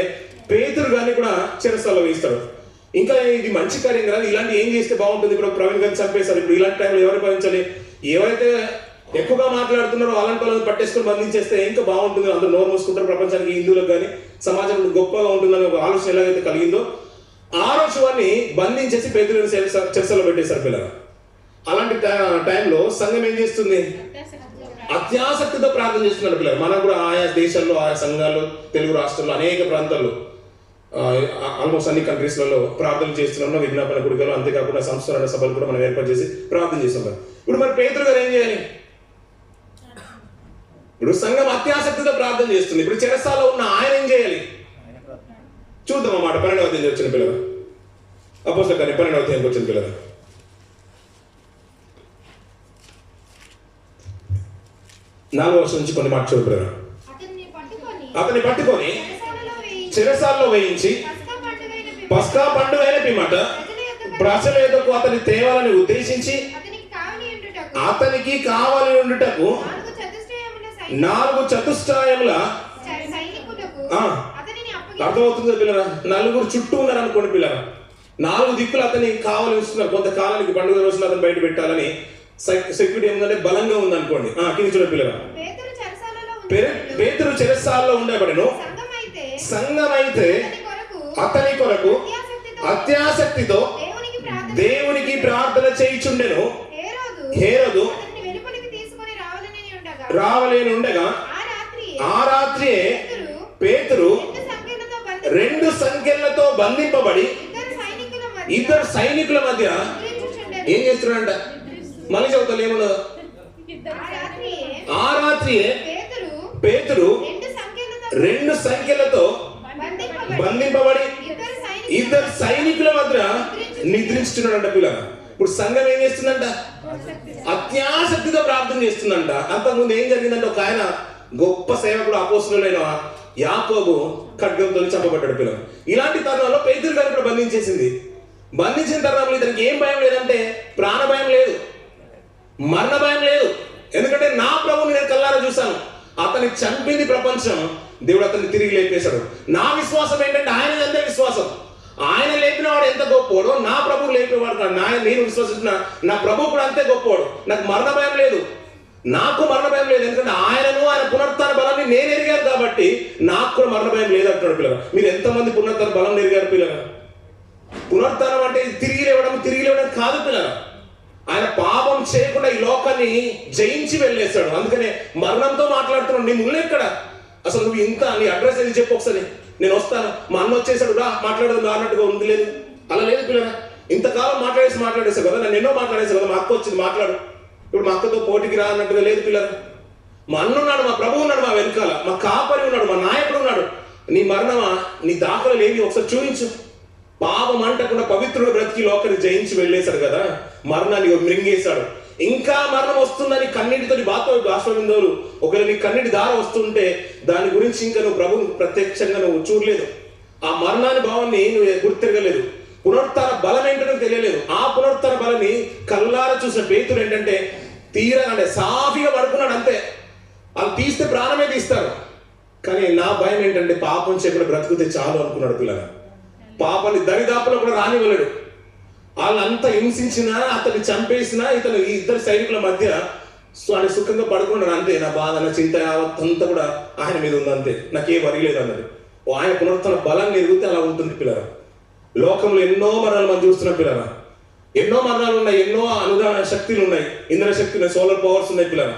పేతురు గారిని కూడా చెరసాలలో వేయిస్తాడు. ఇంకా ఇది మంచి కార్యం కదా, ఇలాంటి ఏం చేస్తే బాగుంటుంది. ఇప్పుడు ప్రవీణ్ గారిని చంపేశారు, ఇప్పుడు ఇలాంటి టైంలో ఎవరు భరించాలి? ఎవరైతే ఎక్కువగా మాట్లాడుతున్నారో అలాంటి వాళ్ళని పట్టేసుకొని బంధించేస్తే ఇంకా బాగుంటుంది, అందరూ నోరు మూసుకుంటారు, ప్రపంచానికి హిందువులకు కానీ సమాజం గొప్పగా ఉంటుందని ఒక ఆలోచన ఎలాగైతే కలిగిందో ఆ రోజు వారిని బంధించేసి పేతురుని చెరసాలలో పెట్టేశారు పిల్లలు. అలాంటి టైంలో సంఘం ఏం చేస్తుంది? అత్యాసక్తితో ప్రార్థన చేస్తున్నారు పిల్లలు. మనం కూడా ఆయా దేశాల్లో, ఆయా సంఘాల్లో, తెలుగు రాష్ట్రాల్లో, అనేక ప్రాంతాల్లో, ఆల్మోస్ట్ అన్ని కంట్రీస్లలో ప్రార్థనలు చేస్తున్నాం. విజ్ఞాపన గుడికలు, అంతేకాకుండా సంస్కరణ సభలు కూడా మనం ఏర్పాటు చేసి ప్రార్థన చేస్తున్నాం. ఇప్పుడు మరి పేతురు గారు ఏం చేయాలి? ఇప్పుడు సంఘం అత్యాసక్తితో ప్రార్థన చేస్తుంది. ఇప్పుడు చెరసాలలో ఉన్న ఆయన ఏం చేయాలి చూద్దాం అన్నమాట. 12వ అధ్యాయం వచ్చిన పిల్లలు, అపోస్తలుల కార్యం 12వ అధ్యాయంకి వచ్చిన పిల్లలు, 4వ వర్షం నుంచి కొన్ని మాట చూడు పిల్లలు. అతన్ని పట్టుకొని చెరసాలలో వేయించి పస్కా పండుగైన పిమ్మట ప్రజల ఎదుకు అతని తేవాలని ఉద్దేశించి అతనికి కావాలి ఉండుటకు 4 చతుష్టయముల అర్థమవుతుంది పిల్లరా. 4 చుట్టూ ఉన్నారు అనుకోండి పిల్లరా. 4 దిక్కులు అతనికి కావాలి ఇస్తున్నారు. కొంతకాలానికి పండుగ రోజులు అతను బయట పెట్టాలని సెక్యూరిటీ ఏముందంటే బలంగా ఉంది అనుకోండి. కింద చూడ పిల్లరా, పేతురు చెరసాలలో ఉండబడెను. సంఘమైతే అతని కొరకు అత్యాసక్తితో దేవునికి ప్రార్థన చేయుచుండెను. హేరోదు రావలేని ఉండగా ఆ రాత్రియే పేతురు 2 సంకెళ్లతో బంధింపబడి 2 సైనికుల మధ్య ఏం చేస్తున్నాడంట? మళ్ళీ చదువుతాను ఏమన్నదో. ఆ రాత్రియే పేతురు 2 సంఖ్యలతో బంధింపబడి 2 సైనికుల మధ్య నిద్రించుతున్నాడంట పిల్లలు. ఇప్పుడు సంఘం ఏం చేస్తుందంట? అత్యాసక్తితో ప్రార్థన చేస్తుందంట. అంతకుముందు ఏం జరిగిందంటే ఒక ఆయన గొప్ప సేవకుడు అపోస్తలుడైన యాకోబు ఖడ్గంతో చంపబడ్డాడు పిల్లలు. ఇలాంటి తరుణంలో పేతురు గారిని కూడా బంధించేసింది. బంధించిన తరుణంలో ఇతనికి ఏం భయం లేదంటే ప్రాణ భయం లేదు, మరణ భయం లేదు. ఎందుకంటే నా ప్రభువుని నేను కల్లారా చూశాను, అతన్ని చంపింది ప్రపంచం, దేవుడు అతన్ని తిరిగి లేపేశాడు. నా విశ్వాసం ఏంటంటే ఆయన అంతే విశ్వాసం. ఆయన లేపిన వాడు ఎంత గొప్పవాడో నా ప్రభువు లేపేవాడు కాదు. నేను విశ్వసిస్తున్నా నా ప్రభు కూడా అంతే గొప్పవాడు. నాకు మరణ భయం లేదు, నాకు మరణ భయం లేదు. ఎందుకంటే ఆయనను, ఆయన పునరుత్థాన బలాన్ని నేను ఎరిగాను కాబట్టి నాకు కూడా మరణ భయం లేదు అంటున్నాడు పిల్లలు. మీరు ఎంతమంది పునరుత్థాన బలం ఎరిగారు పిల్లలు? పునరుత్థానం అంటే తిరిగి లేవడం కాదు పిల్లలు. ఆయన పాపం చేయకుండా ఈ లోకాన్ని జయించి వెళ్ళేస్తాడు. అందుకనే మరణంతో మాట్లాడుతున్నాడు. నీ ముళ్ళు ఎక్కడ? అసలు నువ్వు ఇంత నీ అడ్రస్ ఏది చెప్పు ఒకసారి, నేను వస్తాను. మా అన్న వచ్చేసాడు రా మాట్లాడదు అన్నట్టుగా ఉంది. లేదు, అలా లేదు పిల్లరా. ఇంతకాలం మాట్లాడేసావు కదా, నన్ను ఎన్నో మాట్లాడేసావు కదా, మా అక్క వచ్చింది మాట్లాడు, ఇప్పుడు మా అక్కతో పోటీకి రా అన్నట్టుగా లేదు పిల్లరా. మా అన్న ఉన్నాడు, మా ప్రభువు ఉన్నాడు, మా వెనకాల మా కాపరి ఉన్నాడు, మా నాయకుడు ఉన్నాడు. నీ మరణమా, నీ దాఖలు ఏమి ఒకసారి చూపించు. పాపం అంటకుండా పవిత్రుడు బ్రతికి లోకాన్ని జయించి వెళ్ళేశాడు కదా, మరణాన్ని మృంగేశాడు. ఇంకా మరణం వస్తుందని కన్నీటితో బాష్పవిందోలు, ఒకవేళ నీ కన్నీటి దార వస్తుంటే దాని గురించి ఇంకా నువ్వు ప్రభువు ప్రత్యక్షంగా నువ్వు చూడలేదు. ఆ మరణాన్ని భావాన్ని నువ్వు గుర్తిరగలేదు. పునరుత్థాన బలం ఏంటో నువ్వు తెలియలేదు. ఆ పునరుత్థాన బలాన్ని కల్లారా చూసిన పేతురు ఏంటంటే తీరగానే సాఫీగా పడుకున్నాడు అంతే. వాళ్ళు తీస్తే ప్రాణమే తీస్తారు. కానీ నా భయం ఏంటంటే పాపం చేయకుండా బ్రతుకుతే చాలు అనుకున్నాడు పిల్లగా. పాపాన్ని దరిదాపులో కూడా రానివ్వలేడు. వాళ్ళంతా హింసించినా, అతన్ని చంపేసినా ఇతను ఈ ఇద్దరు సైనికుల మధ్య ఆయన సుఖంగా పడుకున్నాడు అంతే. నా బాధ, నా చింత అంతా కూడా ఆయన మీద ఉంది అంతే. నాకే వరిలేదు అన్నది. ఆయన పునరుత్థాన బలాన్ని ఎదిగితే అలా ఉంటుంది పిల్లరా. లోకంలో ఎన్నో మరణాలు మనం చూస్తున్నాం పిల్లరా. ఎన్నో మరణాలు ఉన్నాయి, ఎన్నో అనుదాన శక్తులు ఉన్నాయి, ఇంధన శక్తి ఉన్నాయి, సోలార్ పవర్స్ ఉన్నాయి పిల్లరా.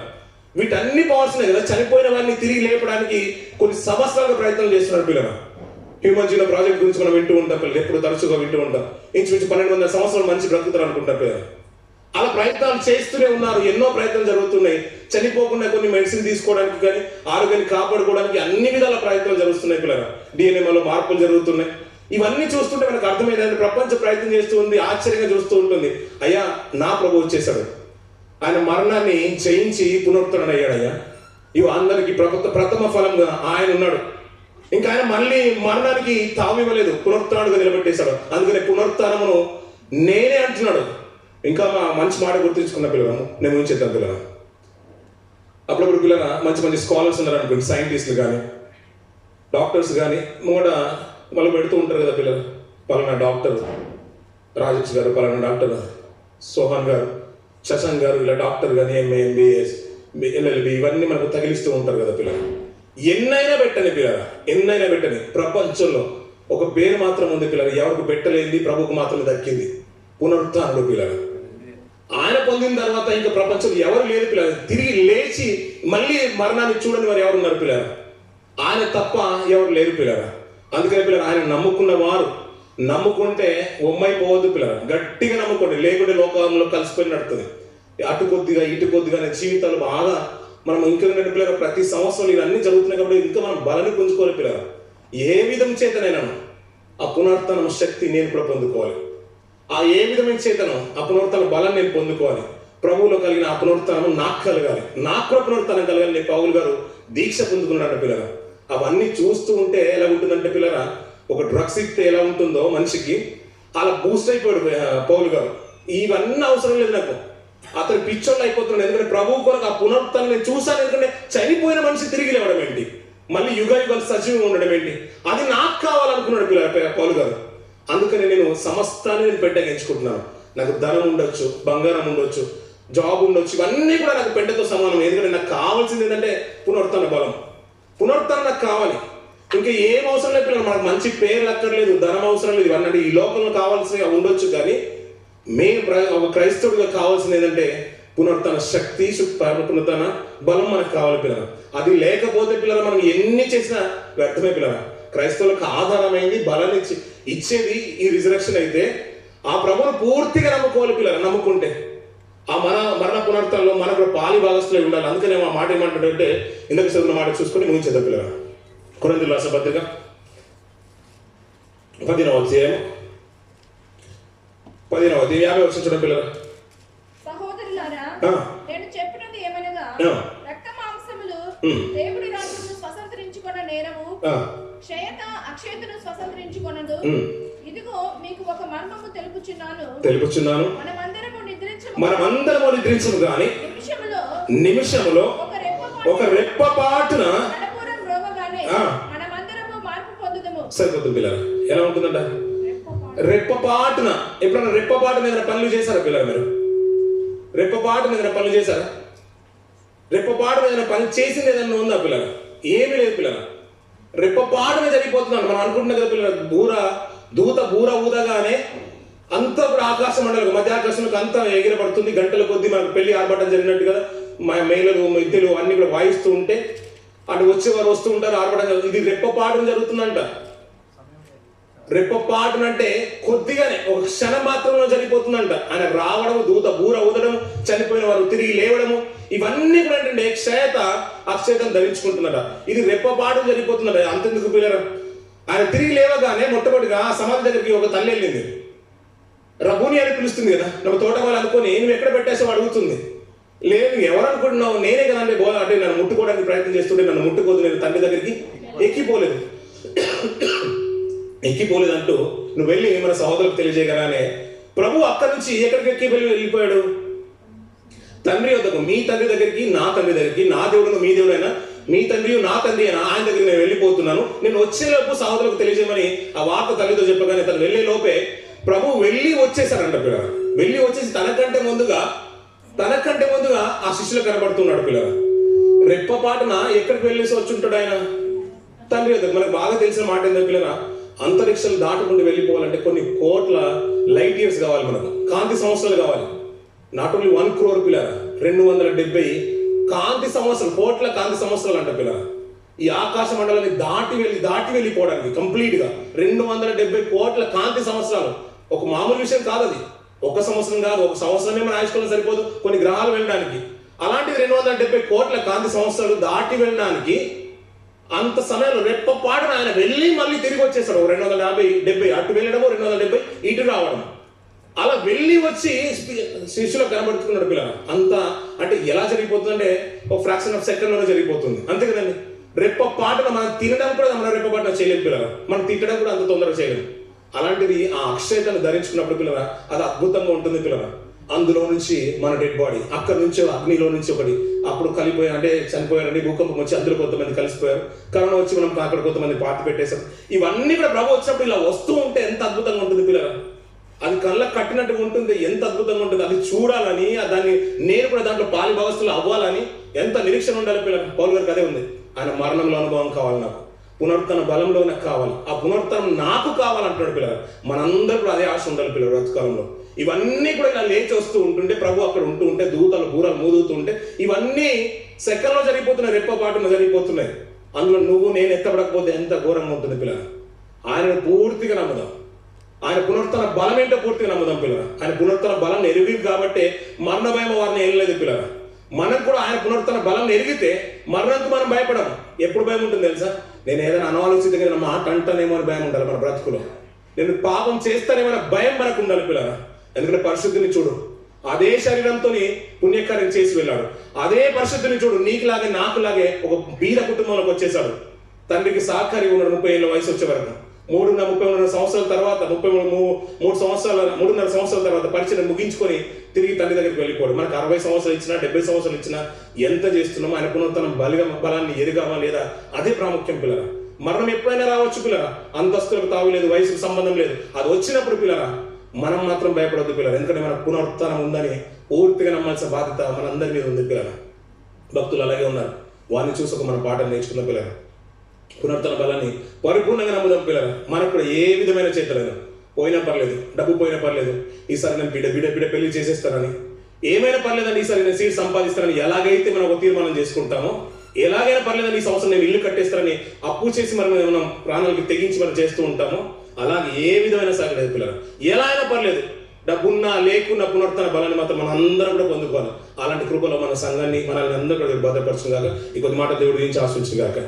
వీటన్ని పవర్స్ ఉన్నాయి కదా. చనిపోయిన వారిని తిరిగి లేపడానికి కొన్ని సంవత్సరాలుగా ప్రయత్నం చేస్తున్నారు పిల్లరా. హ్యూమన్ జీనోమ్ ప్రాజెక్ట్ గురించి మనం వింటూ ఉంటాం పిల్లలు, ఎప్పుడు తరచుగా వింటూ ఉంటాం. ఇంచుమించు 1200 సంవత్సరాలు మంచి బ్రతుకుతారు అనుకుంటారు పిల్లలు. అలా ప్రయత్నాలు చేస్తూనే ఉన్నారు. ఎన్నో ప్రయత్నాలు జరుగుతున్నాయి. చనిపోకుండా కొన్ని మెడిసిన్ తీసుకోవడానికి కానీ, ఆరోగ్యాన్ని కాపాడుకోవడానికి అన్ని విధాల ప్రయత్నాలు జరుగుతున్నాయి పిల్లలు. డిఎన్ఏలో మార్పులు జరుగుతున్నాయి. ఇవన్నీ చూస్తుంటే మనకు అర్థమైందంటే ప్రపంచం ప్రయత్నం చేస్తూ ఉంది, ఆశ్చర్యంగా చూస్తూ ఉంటుంది. అయ్యా, నా ప్రభు వచ్చేసాడు. ఆయన మరణాన్ని జయించి పునరుద్ధరణయ్యాడయ్యా. ఇవి అందరికి ప్రథమ ఫలంగా ఆయన ఉన్నాడు. ఇంకా ఆయన మళ్ళీ మరణానికి తావివ్వలేదు, పునరుత్థానుడుగా నిలబెట్టేశాడు. అందుకని పునరుత్థానమును నేనే అంటున్నాడు. ఇంకా మా మంచి మాట గుర్తించుకున్న పిల్లలను నేను ఉంచేద్దాం పిల్లలు. అప్పుడప్పుడు పిల్లల మంచి మంచి స్కాలర్స్ ఉన్నారు అనుకోండి, సైంటిస్టులు కానీ డాక్టర్స్ కానీ కూడా వాళ్ళు పెడుతూ ఉంటారు కదా పిల్లలు. పలానా డాక్టర్ రాజేష్ గారు, పలానా డాక్టర్ సోహన్ గారు, శశాంక్ గారు, ఇలా డాక్టర్ కానీ ఎంఏ, ఎంబీఎస్, ఎల్ఎల్బి ఇవన్నీ మనకు తగిలిస్తూ ఉంటారు కదా పిల్లలు. ఎన్నైనా పెట్టని పిల్లల, ఎన్నైనా పెట్టని. ప్రపంచంలో ఒక పేరు మాత్రం ఉంది పిల్లలు, ఎవరికి పెట్టలేంది ప్రభుకు మాత్రమే దక్కింది, పునరుత్థానుడు పిల్లలు. ఆయన పొందిన తర్వాత ఇంకా ప్రపంచంలో ఎవరు లేరు పిల్లలు. తిరిగి లేచి మళ్ళీ మరణాన్ని చూడని వారు ఎవరు ఉన్నారు పిల్లలు? ఆయన తప్ప ఎవరు లేరు పిల్లలు. అందుకని పిల్లలు ఆయన నమ్ముకున్న వారు నమ్ముకుంటే ఒమ్మైపోవద్దు పిల్లలు. గట్టిగా నమ్ముకోండి, లేకుంటే లోకంలో కలిసిపోయి నడుతుంది. అటు కొద్దిగా ఇటు కొద్దిగా అనే జీవితాలు బాగా మనం ఇంకా పిల్లలు ప్రతి సంవత్సరం ఇవన్నీ జరుగుతున్నాయి కాబట్టి ఇంకా మనం బలాన్ని పుంజుకోవాలి పిల్లలు. ఏ విధం చేతనైనా ఆ పునరుత్థానం శక్తి నేను కూడా పొందుకోవాలి. ఆ ఏ విధమైన చేతనం ఆ పునరుత్థాన బలాన్ని నేను పొందుకోవాలి. ప్రభువులో కలిగిన ఆ పునరుత్థానం నాకు కలగాలి, నాకు కూడా పునరుత్థానం కలగాలి. పౌలు గారు దీక్ష పొందుకున్నాడు పిల్లలు. అవన్నీ చూస్తూ ఉంటే ఎలా ఉంటుందంటే పిల్లల, ఒక డ్రగ్స్ ఇస్తే ఎలా ఉంటుందో మనిషికి అలా బూస్ట్ అయిపోయాడు పౌలు గారు. ఇవన్నీ అవసరం లేదు నాకు, అతను పిచ్చోళ్ళు అయిపోతున్నాడు. ఎందుకంటే ప్రభువు కొరకు ఆ పునరుత్థానం నేను చూశాను. ఎందుకంటే చనిపోయిన మనిషి తిరిగి లేవడం ఏంటి, మళ్ళీ యుగాలు సజీవంగా ఉండడం ఏంటి, అది నాకు కావాలనుకున్నాడు పిల్లల పౌలు గారు. అందుకని నేను సమస్తాన్ని నేను పెంటగా ఎంచుకుంటున్నాను. నాకు ధనం ఉండొచ్చు, బంగారం ఉండొచ్చు, జాబ్ ఉండొచ్చు, ఇవన్నీ కూడా నాకు పెంటతో సమానం. ఎందుకంటే నాకు కావాల్సింది ఏంటంటే పునరుత్థాన బలం, పునరుత్థానం నాకు కావాలి. ఇంకా ఏం అవసరం లేదు పిల్లలు, మనకు మంచి పేర్లు అక్కర్లేదు, ధనం అవసరం లేదు. ఇవన్నీ ఈ లోకంలో కావాల్సిన ఉండొచ్చు, కానీ ఒక క్రైస్తవుడిగా కావాల్సింది ఏంటంటే పునరుత్థాన శక్తి, పునరుత్థాన బలం మనకు కావాలి పిల్లలు. అది లేకపోతే పిల్లలు మనం ఎన్ని చేసినా వ్యర్థమే పిల్లలు. క్రైస్తవులకు ఆధారమైంది, బలాన్ని ఇచ్చేది ఈ రిజరక్షన్ అయితే ఆ ప్రభువును పూర్తిగా నమ్ముకోవాలి పిల్లలు. నమ్ముకుంటే ఆ మరణ పునరుత్థానంలో మనకు పాలి భాగస్తులై ఉండాలి. అందుకనే ఆ మాట ఏమంటుంటే ఇందుకు చదివిన మాట చూసుకొని ముగించేద్దాం పిల్లలు. కొరింథీయులకు రాసిన పత్రిక 10వ అధ్యాయం 50వ వచనం చూడండి పిల్లలు. సహోదరులారా, నేను చెప్పినది ఏమనగా, రక్త మాంసములు దేవుడి రాజ్యమును స్వతంత్రించుకొన్న నేరము, క్షయత అక్షయతను స్వతంత్రించుకొనదు. ఇదిగో మీకు ఒక మర్మము తెలుపుచున్నాను. మనమందరము నిద్రించము గాని నిమిషములో ఒక రెప్పపాటున మనమందరము మార్పు పొందుదము. సరిపోతుంది పిల్లలు. ఎలా ఉంటుందంట? రెప్పపాటున. ఎప్పుడన్నా రెప్పపాటున ఏదైనా పనులు చేశారా పిల్లలు? మీరు రెప్పపాటున ఏదైనా పనులు చేశారా? రెప్పపాటున ఏదైనా పని చేసింది ఏదైనా ఉందా పిల్లలు? ఏమీ లేదు పిల్లలు. రెప్పపాటున జరిగిపోతున్నాడు. మనం అనుకుంటున్నాం కదా పిల్లలు, దూత బూర ఊదగానే అంతా కూడా ఆకాశ మండలం, మధ్య ఆకాశంలోకి అంతా ఎగిరపడుతుంది. గంటల కొద్దీ మనకు పెళ్లి ఆర్భాటం జరిగినట్టు కదా, మేళలు మిద్దెలు అన్ని కూడా వాయిస్తూ ఉంటే అటు వచ్చేవారు వస్తూ ఉంటారు, ఆర్భాటం. ఇది రెప్పపాటున జరుగుతుందంట. రెప్పపాటునంటే కొద్దిగానే ఒక క్షణం మాత్రంలో జరిగిపోతుందంట. ఆయన రావడము, దూత బూర ఊదడము, చనిపోయిన వారు తిరిగి లేవడము, ఇవన్నీ కూడా ఏంటంటే క్షయత అక్షయతను ధరించుకుంటున్నట. ఇది రెప్పపాటు జరిగిపోతుందట. అంతెందుకు పిల్లరా, ఆయన తిరిగి లేవగానే మొట్టమొదటిగా ఆ సమాధి దగ్గరికి ఒక తల్లి వెళ్ళింది. రబూని అని పిలుస్తుంది కదా, ನಮ್ಮ తోట వాళ్ళు అనుకొని నువ్వు ఎక్కడ పెట్టేసావు అడుగుతుంది. లేదు ఎవరు అనుకుంటున్నావు, నేనే కదా అంటే నన్ను ముట్టుకోవడానికి ప్రయత్నం చేస్తుంటే నన్ను ముట్టుకోదు, నేను తండ్రి దగ్గరికి ఎక్కిపోలేదు అంటూ నువ్వు వెళ్ళి మన సహోదరులకు తెలియజేయగానే ప్రభు అక్కడి నుంచి ఎక్కడికి వెళ్ళిపోయాడు? తండ్రి వద్దకు, మీ తండ్రి దగ్గరికి, నా తండ్రి దగ్గరికి, నా దేవుడు మీ దేవుడైనా, మీ తండ్రి నా తండ్రి అయినా ఆయన దగ్గరికి నేను వెళ్ళిపోతున్నాను, నేను వచ్చేలోపు సహోదరులకు తెలియజేయమని ఆ వార్త తల్లితో చెప్పగానే తను వెళ్ళే లోపే ప్రభు వెళ్ళి వచ్చేసారంట పిల్లలు. వెళ్ళి వచ్చేసి తనకంటే ముందుగా ఆ శిష్యులకు కనబడుతున్నాడు పిల్లలు. రెప్పపాటున ఎక్కడికి వెళ్ళేసి వచ్చి ఉంటాడు ఆయన? తండ్రి వద్దకు. మనకు బాగా తెలిసిన మాట ఏంటో పిల్లరా, అంతరిక్షాలు దాటుకుంటూ వెళ్ళిపోవాలంటే కొన్ని కోట్ల లైట్ ఇయర్స్ కావాలి, మనకు కాంతి సంవత్సరాలు కావాలి. నాట్ ఓన్లీ 1 crore పిల్లరా, 270 కాంతి సంవత్సరాలు, కోట్ల కాంతి సంవత్సరాలు అంట పిల్లరా. ఈ ఆకాశ మండలాన్ని దాటి వెళ్ళిపోవడానికి కంప్లీట్ గా 270 కోట్ల కాంతి సంవత్సరాలు. ఒక మామూలు విషయం కాదు అది. ఒక సంవత్సరం కాదు, ఒక సంవత్సరమే మన ఆయుష్కాలం సరిపోదు కొన్ని గ్రహాలు వెళ్ళడానికి. అలాంటిది 270 కోట్ల కాంతి సంవత్సరాలు దాటి వెళ్ళడానికి అంత సమయంలో రెప్పపాటున ఆయన వెళ్ళి మళ్ళీ తిరిగి వచ్చేసాడు. 270 అటు వెళ్ళడము, 270 ఇటు రావడం, అలా వెళ్ళి వచ్చి శిష్యులకు కనబడుతున్నాడు పిల్లలు. అంత అంటే ఎలా జరిగిపోతుందంటే ఒక ఫ్రాక్షన్ ఆఫ్ సెకండ్ లోనే జరిగిపోతుంది, అంతే కదండి. రెప్పపాటున మనం తినడానికి కూడా మన రెప్పపాటున చేయలేదు పిల్లలు, మనం తిట్టడం కూడా అంత తొందరగా చేయలేదు. అలాంటిది ఆ అక్షయతను ధరించుకున్నప్పుడు పిల్లరా అది అద్భుతంగా ఉంటుంది పిల్లరా. అందులో నుంచి మన డెడ్ బాడీ, అక్కడ నుంచి అగ్నిలో నుంచి ఒకటి అప్పుడు కలిపోయారు, అంటే చనిపోయారండి, భూకంపం వచ్చి అందులో కొంతమంది కలిసిపోయారు, కరోనా వచ్చి మనం అక్కడ కొంతమంది పాతి పెట్టేశారు. ఇవన్నీ కూడా ప్రభు వచ్చినప్పుడు ఇలా వస్తూ ఉంటే ఎంత అద్భుతంగా ఉంటుంది పిల్లరా. అది కళ్ళకు కట్టినట్టుగా ఉంటుంది, ఎంత అద్భుతంగా ఉంటుంది. అది చూడాలని, దాన్ని నేను కూడా దాంట్లో పాలి భాగస్తులు అవ్వాలని ఎంత నిరీక్షణ ఉండాలి పిల్లలు. పౌలు గారికి అదే ఉంది, ఆయన మరణంలో అనుభవం కావాలి, నాకు పునరుత్థాన బలంలో నాకు కావాలి, ఆ పునరుత్థానం నాకు కావాలంటున్నాడు పిల్లలు. మనందరూ కూడా అదే ఆశ ఉండాలి పిల్లలు బ్రతుకాలంలో. ఇవన్నీ కూడా ఇలా లేచి వస్తూ ఉంటుంటే, ప్రభు అక్కడ ఉంటూ ఉంటే, దూతలు బూరలు మోదుతుంటే, ఇవన్నీ సెకండ్లో జరిగిపోతున్నాయి, రెప్పపాటున జరిగిపోతున్నాయి. అందులో నువ్వు నేను ఎత్తబడకపోతే ఎంత ఘోరంగా ఉంటుంది పిల్లలు. ఆయనను పూర్తిగా నమ్ముదాం, ఆయన పునరుత్థాన బలం ఏంటో పూర్తిగా నమ్ముదాం పిల్లలు. ఆయన పునరుత్థాన బలం ఎరిగి కాబట్టి మరణ భయం వారిని ఏం పిల్లలు. మనం కూడా ఆయన పునరుత్థాన బలం ఎరిగితే మరణంకు మనం భయపడము. ఎప్పుడు భయం ఉంటుంది తెలుసా? నేను ఏదైనా అనాలోచితంగా నా మాట అంటానేమో అని భయం ఉండాలి మన బ్రతుకులో. నేను పాపం చేస్తానేమో భయం మనకు ఉండాలి పిల్లరా. ఎందుకంటే పరిశుద్ధిని చూడు, అదే శరీరంతో పుణ్యకార్యం చేసి వెళ్ళాడు. అదే పరిశుద్ధిని చూడు, నీకులాగే నాకులాగే ఒక బీద కుటుంబంలోకి వచ్చేసాడు. తండ్రికి సహకారి ఉన్నాడు 30 ఏళ్ళ వయసు వచ్చే వరకు. 33 సంవత్సరాల తర్వాత 3 సంవత్సరాల తర్వాత పరిచయం ముగించుకొని తిరిగి తండ్రి దగ్గరికి వెళ్ళిపోడు. మనకు 60 సంవత్సరాలు ఇచ్చినా 70 సంవత్సరాలు ఇచ్చినా ఎంత చేస్తున్నామో ఆయన పునరుత్థానం బలాన్ని ఎరుగామా లేదా, అదే ప్రాముఖ్యం పిల్లరా. మరణం ఎప్పుడైనా రావచ్చు పిల్లరా, అంతస్తులకు తావు లేదు, వయసుకు సంబంధం లేదు. అది వచ్చినప్పుడు పిల్లరా మనం మాత్రం భయపడవద్దు పిల్లరా. ఎందుకంటే మనకు పునరుత్థానం ఉందని పూర్తిగా నమ్మాల్సిన బాధ్యత మనందరి మీద ఉంది పిల్లరా. భక్తులు అలాగే ఉన్నారు, వారిని చూసి ఒక మన పాఠం నేర్చుకున్న పిల్లరా. పునరుత్థాన బలాన్ని పరిపూర్ణంగా నమ్ముదాం పిల్లరా. మనకు కూడా ఏ విధమైన చేతలైనా పోయినా పర్లేదు, డబ్బు పోయినా పర్లేదు, ఈసారి నేను బిడ్డ పెళ్లి చేసేస్తానని, ఏమైనా పర్లేదని ఈసారి నేను సీట్ సంపాదిస్తానని ఎలాగైతే మనం ఒక తీర్మానం చేసుకుంటామో, ఎలాగైనా పర్లేదని ఈ సంవత్సరం నేను ఇల్లు కట్టేస్తానని అప్పు చేసి మనం ప్రాణాలకి తెగించి మనం చేస్తూ ఉంటామో, అలాగే ఏ విధమైన సాగలేదు పిల్లలు. ఎలా అయినా పర్లేదు, డబ్బున్నా లేకున్నా పునరుత్థాన బలాన్ని మాత్రం మనం అందరం కూడా పొందుకోవాలి. అలాంటి కృపలో మన సంఘాన్ని మనల్ని అందరూ కూడా భద్రపరచుగాక. ఈ కొద్ది మాట దేవుడి గురించి ఆశించుగాక.